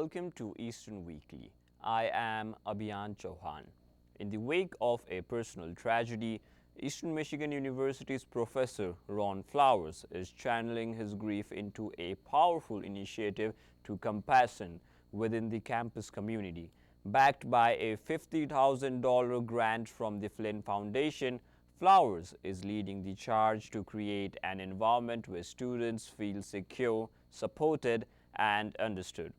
welcome to Eastern Weekly. I am Abhiyan Chauhan. In the wake of a personal tragedy, Eastern Michigan University's Professor Ron Flowers is channeling his grief into a powerful initiative to compassion within the campus community. Backed by a $50,000 grant from the Flynn Foundation, Flowers is leading the charge to create an environment where students feel secure, supported, and understood.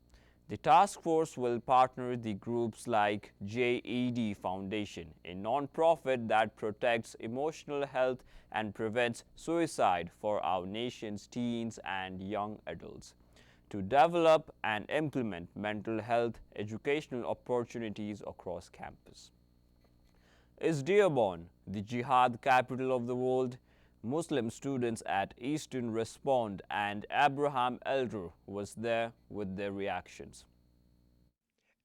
The task force will partner the groups like JED Foundation, a nonprofit that protects emotional health and prevents suicide for our nation's teens and young adults, to develop and implement mental health educational opportunities across campus. Is Dearborn the jihad capital of the world? Muslim students at Eastern respond, and Abraham Elder was there with their reactions.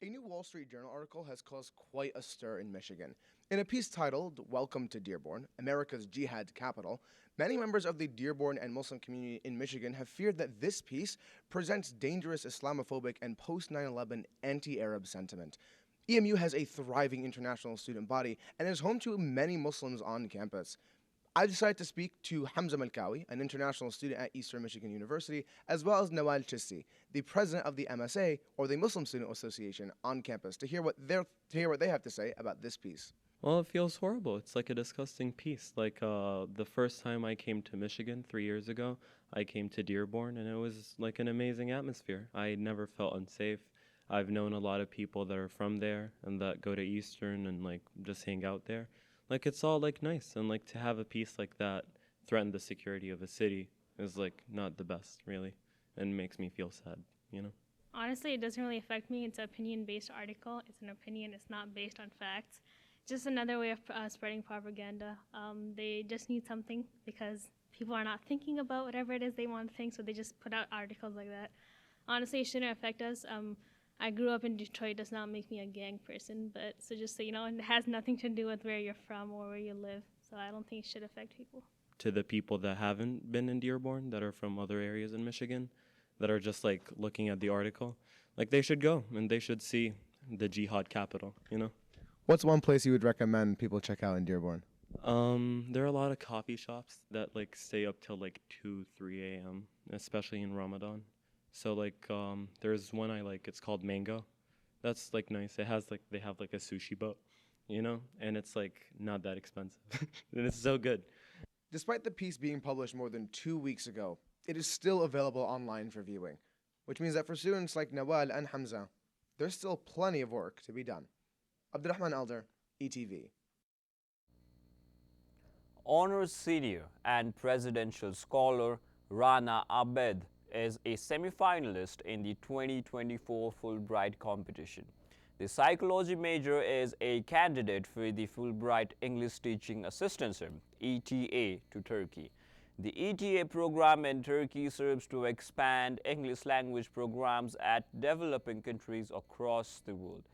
A new Wall Street Journal article has caused quite a stir in Michigan. In a piece titled, "Welcome to Dearborn, America's Jihad Capital," many members of the Dearborn and Muslim community in Michigan have feared that this piece presents dangerous Islamophobic and post-9/11 anti-Arab sentiment. EMU has a thriving international student body and is home to many Muslims on campus. I decided to speak to Hamza Malkawi, an international student at Eastern Michigan University, as well as Nawal Chissi, the president of the MSA, or the Muslim Student Association, on campus, to hear what they have to say about this piece. Well, it feels horrible. It's like a disgusting piece. Like the first time I came to Michigan 3 years ago, I came to Dearborn, and it was like an amazing atmosphere. I never felt unsafe. I've known a lot of people that are from there and that go to Eastern and like just hang out there. Like it's all like nice, and like to have a piece like that threaten the security of a city is like not the best, really, and makes me feel sad, you know? Honestly, it doesn't really affect me. It's an opinion-based article. It's an opinion. It's not based on facts. Just another way of spreading propaganda. They just need something because people are not thinking about whatever it is they want to think, so they just put out articles like that. Honestly, it shouldn't affect us. I grew up in Detroit. Does not make me a gang person, but so just so you know, it has nothing to do with where you're from or where you live. So I don't think it should affect people. To the people that haven't been in Dearborn, that are from other areas in Michigan, that are just like looking at the article, like they should go and they should see the jihad capital, you know? What's one place you would recommend people check out in Dearborn? There are a lot of coffee shops that like stay up till like 2, 3 a.m., especially in Ramadan. So like there's one I like, it's called Mango. That's like nice. It has like, they have like a sushi boat, you know, and it's like not that expensive. And it's so good. Despite the piece being published more than 2 weeks ago, it is still available online for viewing, which means that for students like Nawal and Hamza, there's still plenty of work to be done. Abdurrahman Elder, ETV. Honors senior and presidential scholar Rana Abed is a semi-finalist in the 2024 Fulbright competition. The psychology major is a candidate for the Fulbright English Teaching Assistantship (ETA) to Turkey. The ETA program in Turkey serves to expand English language programs at developing countries across the world.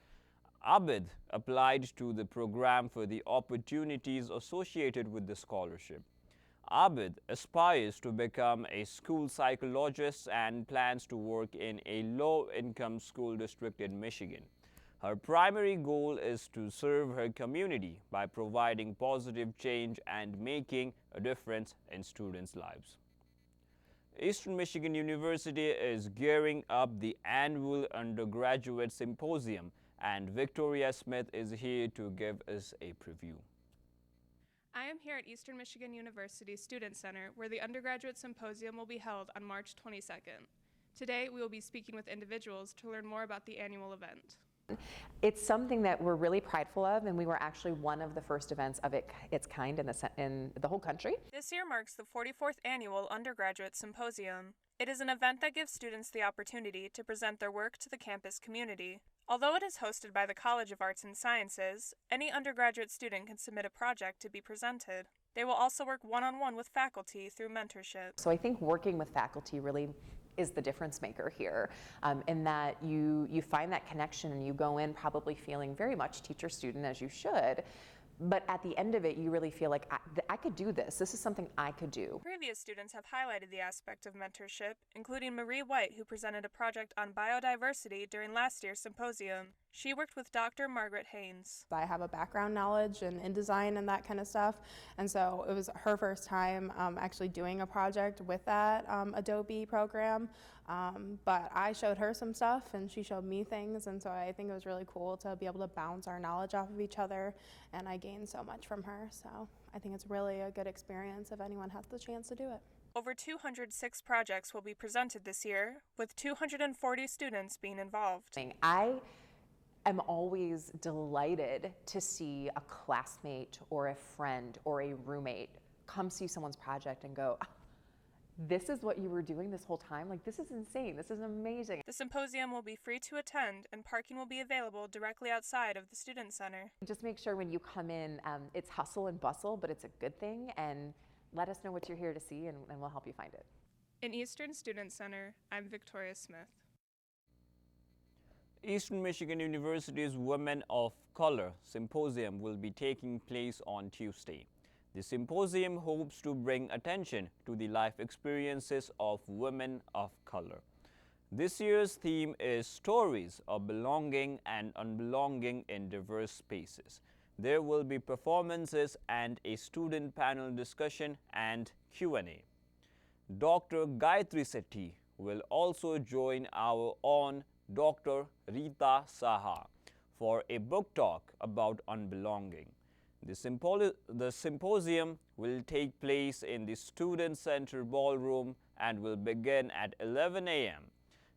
Abed applied to the program for the opportunities associated with the scholarship. Abed aspires to become a school psychologist and plans to work in a low-income school district in Michigan. Her primary goal is to serve her community by providing positive change and making a difference in students' lives. Eastern Michigan University is gearing up the annual undergraduate symposium, and Victoria Smith is here to give us a preview. I am here at Eastern Michigan University Student Center, where the undergraduate symposium will be held on March 22nd. Today, we will be speaking with individuals to learn more about the annual event. It's something that we're really prideful of, and we were actually one of the first events of its kind in the whole country. This year marks the 44th annual undergraduate symposium. It is an event that gives students the opportunity to present their work to the campus community. Although it is hosted by the College of Arts and Sciences, any undergraduate student can submit a project to be presented. They will also work one-on-one with faculty through mentorship. So I think working with faculty really is the difference maker here, in that you find that connection and you go in probably feeling very much teacher-student, as you should, But at the end of it, you really feel like I could do this. This is something I could do. Previous students have highlighted the aspect of mentorship, including Marie White, who presented a project on biodiversity during last year's symposium. She worked with Dr. Margaret Haynes. I have a background knowledge in design and that kind of stuff, and so it was her first time actually doing a project with that Adobe program. But I showed her some stuff and she showed me things, and so I think it was really cool to be able to bounce our knowledge off of each other, and I gained so much from her. So I think it's really a good experience if anyone has the chance to do it. Over 206 projects will be presented this year, with 240 students being involved. I'm always delighted to see a classmate or a friend or a roommate come see someone's project and go, this is what you were doing this whole time? Like, this is insane. This is amazing. The symposium will be free to attend, and parking will be available directly outside of the Student Center. Just make sure when you come in, it's hustle and bustle, but it's a good thing, and let us know what you're here to see, and we'll help you find it. In Eastern Student Center, I'm Victoria Smith. Eastern Michigan University's Women of Color Symposium will be taking place on Tuesday. The symposium hopes to bring attention to the life experiences of women of color. This year's theme is Stories of Belonging and Unbelonging in Diverse Spaces. There will be performances and a student panel discussion and Q&A. Dr. Gayatri Sethi will also join our own Dr. Rita Saha for a book talk about unbelonging. The symposium will take place in the Student Center Ballroom and will begin at 11 a.m.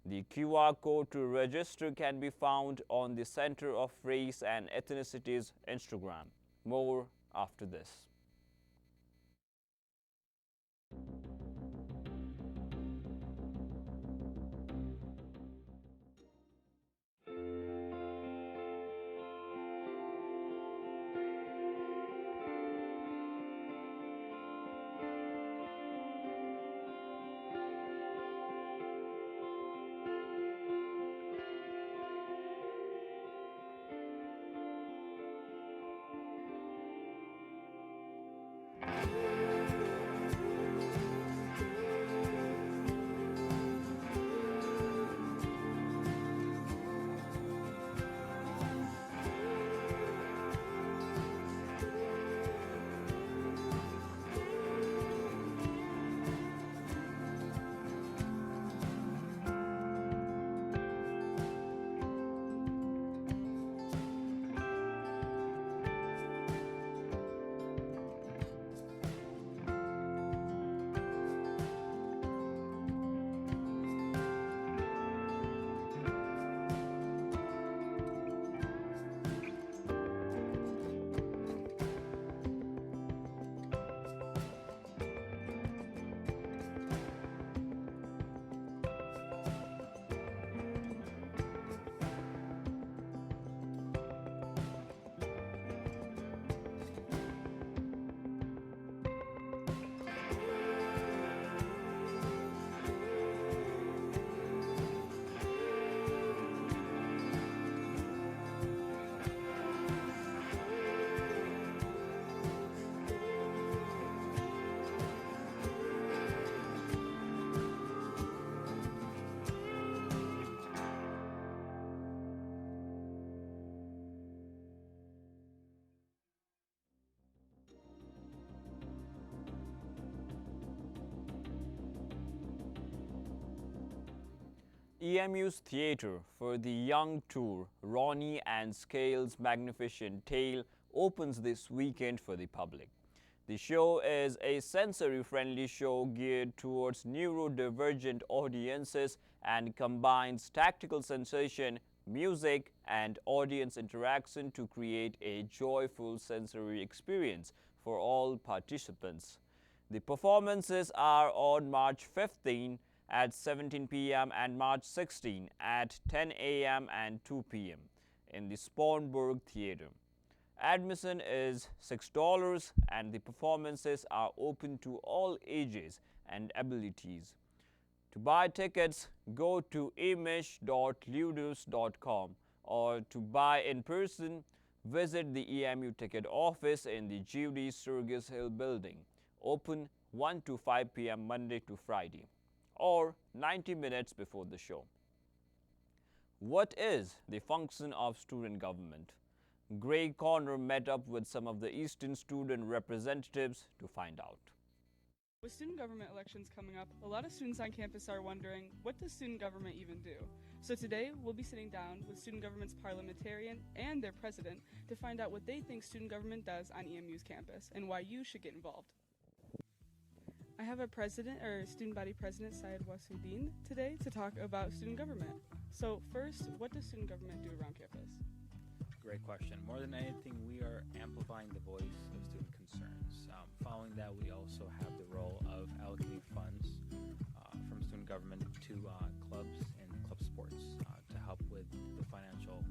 The QR code to register can be found on the Center of Race and Ethnicity's Instagram. More after this. EMU's Theatre for the Young tour, Ronnie and Scale's Magnificent Tale, opens this weekend for the public. The show is a sensory-friendly show geared towards neurodivergent audiences and combines tactical sensation, music, and audience interaction to create a joyful sensory experience for all participants. The performances are on March 15 at 17 p.m. and March 16 at 10 a.m. and 2 p.m. in the Spornburg Theatre. Admission is $6 and the performances are open to all ages and abilities. To buy tickets, go to amish.ludus.com, or to buy in person, visit the EMU ticket office in the Judy Sturgis Hill building, open 1 to 5 p.m. Monday to Friday, or 90 minutes before the show. What is the function of student government? Greg Conner met up with some of the Eastern student representatives to find out. With student government elections coming up, a lot of students on campus are wondering, what does student government even do? So today, we'll be sitting down with student government's parliamentarian and their president to find out what they think student government does on EMU's campus and why you should get involved. I have a student body president, Syed Wasuddin, today to talk about student government. So first, what does student government do around campus? Great question. More than anything, we are amplifying the voice of student concerns. Following that, we also have the role of allocating funds from student government to clubs and club sports to help with the financial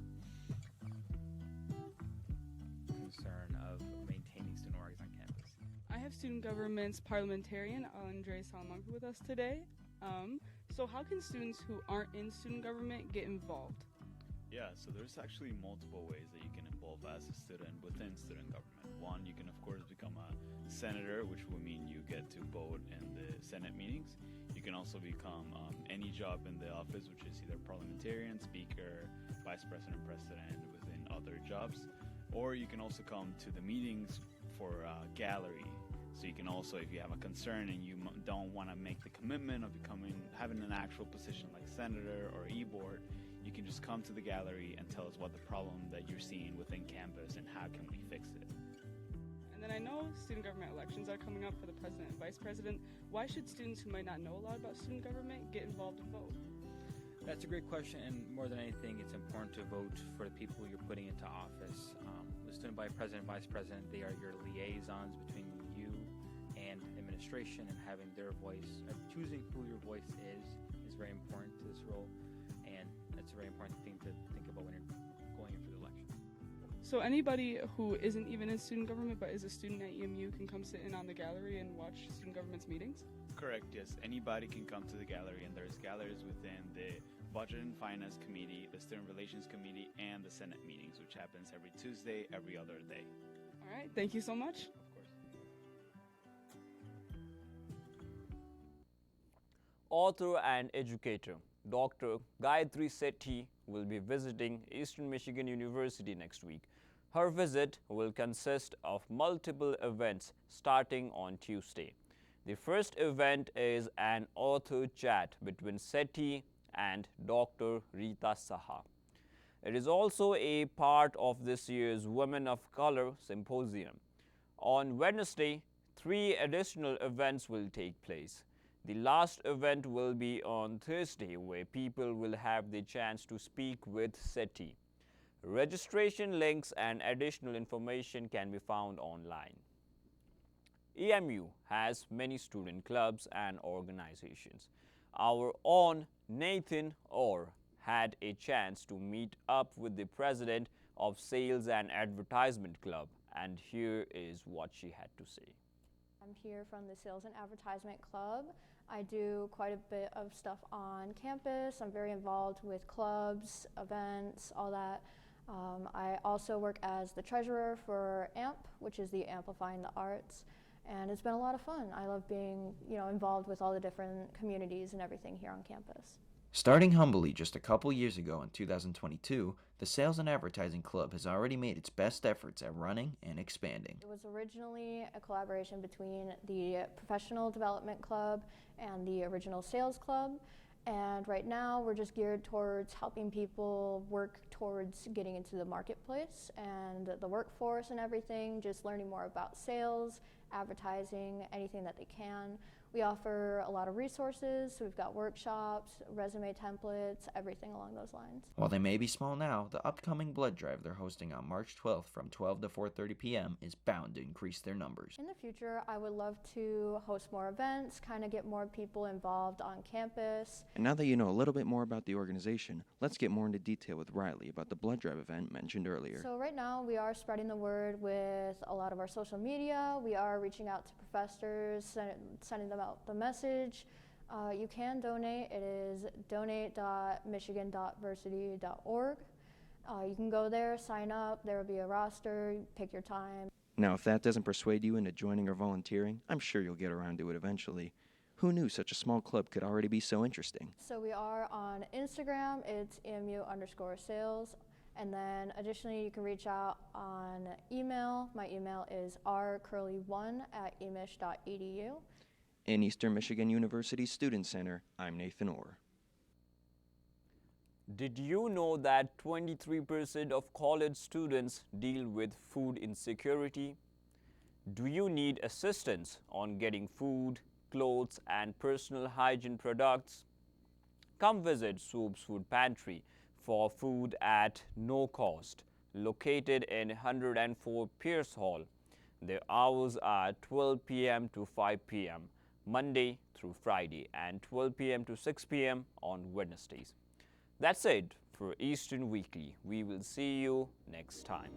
concern of maintaining student orgs on campus. I have student government's parliamentarian, Andre Salamanca, with us today. So how can students who aren't in student government get involved? Yeah, so there's actually multiple ways that you can involve as a student within student government. One, you can of course become a senator, which will mean you get to vote in the Senate meetings. You can also become any job in the office, which is either parliamentarian, speaker, vice president, president within other jobs. Or you can also come to the meetings for gallery. So you can also, if you have a concern and you don't want to make the commitment of having an actual position like senator or e-board, you can just come to the gallery and tell us what the problem that you're seeing within campus and how can we fix it. And then I know student government elections are coming up for the president and vice president. Why should students who might not know a lot about student government get involved and vote? That's a great question, and more than anything, it's important to vote for the people you're putting into office. The student body president, vice president, they are your liaisons between you and administration, and having their voice, choosing who your voice is very important to this role, and that's a very important thing to think about when you're going in for the election. So anybody who isn't even in student government but is a student at EMU can come sit in on the gallery and watch student government's meetings? Correct, yes. Anybody can come to the gallery, and there's galleries within the Budget and Finance Committee, the Student Relations Committee, and the Senate meetings, which happens every Tuesday, every other day. All right, thank you so much. Of course. Author and educator Dr. Gayatri Sethi will be visiting Eastern Michigan University next week. Her visit will consist of multiple events starting on Tuesday. The first event is an author chat between Sethi and Dr. Rita Saha. It is also a part of this year's Women of Color Symposium. On Wednesday, 3 additional events will take place. The last event will be on Thursday, where people will have the chance to speak with Sethi. Registration links and additional information can be found online. EMU has many student clubs and organizations. Our own Nathan Orr had a chance to meet up with the president of Sales and Advertisement Club, and here is what she had to say. I'm here from the Sales and Advertisement Club. I do quite a bit of stuff on campus. I'm very involved with clubs, events, all that. I also work as the treasurer for AMP, which is the Amplifying the Arts, and it's been a lot of fun. I love being, involved with all the different communities and everything here on campus. Starting humbly just a couple years ago in 2022, the Sales and Advertising Club has already made its best efforts at running and expanding. It was originally a collaboration between the Professional Development Club and the original Sales Club, and right now we're just geared towards helping people work towards getting into the marketplace and the workforce and everything, just learning more about sales, advertising, anything that they can. We offer a lot of resources, so we've got workshops, resume templates, everything along those lines. While they may be small now, the upcoming blood drive they're hosting on March 12th from 12 to 4:30 p.m. is bound to increase their numbers. In the future, I would love to host more events, kind of get more people involved on campus. And now that you know a little bit more about the organization, let's get more into detail with Riley about the blood drive event mentioned earlier. So right now we are spreading the word with a lot of our social media. We are reaching out to professors, sending them out the message. You can donate. It is donate.michigan.versity.org. You can go there, sign up, there will be a roster, pick your time. Now, if that doesn't persuade you into joining or volunteering, I'm sure you'll get around to it eventually. Who knew such a small club could already be so interesting? So we are on Instagram, it's EMU_sales. And then additionally, you can reach out on email. My email is rcurley1@emish.edu. In Eastern Michigan University Student Center, I'm Nathan Orr. Did you know that 23% of college students deal with food insecurity? Do you need assistance on getting food, clothes, and personal hygiene products? Come visit Soup's Food Pantry for food at no cost, located in 104 Pierce Hall. Their hours are 12 p.m. to 5 p.m. Monday through Friday and 12 p.m. to 6 p.m. on Wednesdays. That's it for Eastern Weekly. We will see you next time.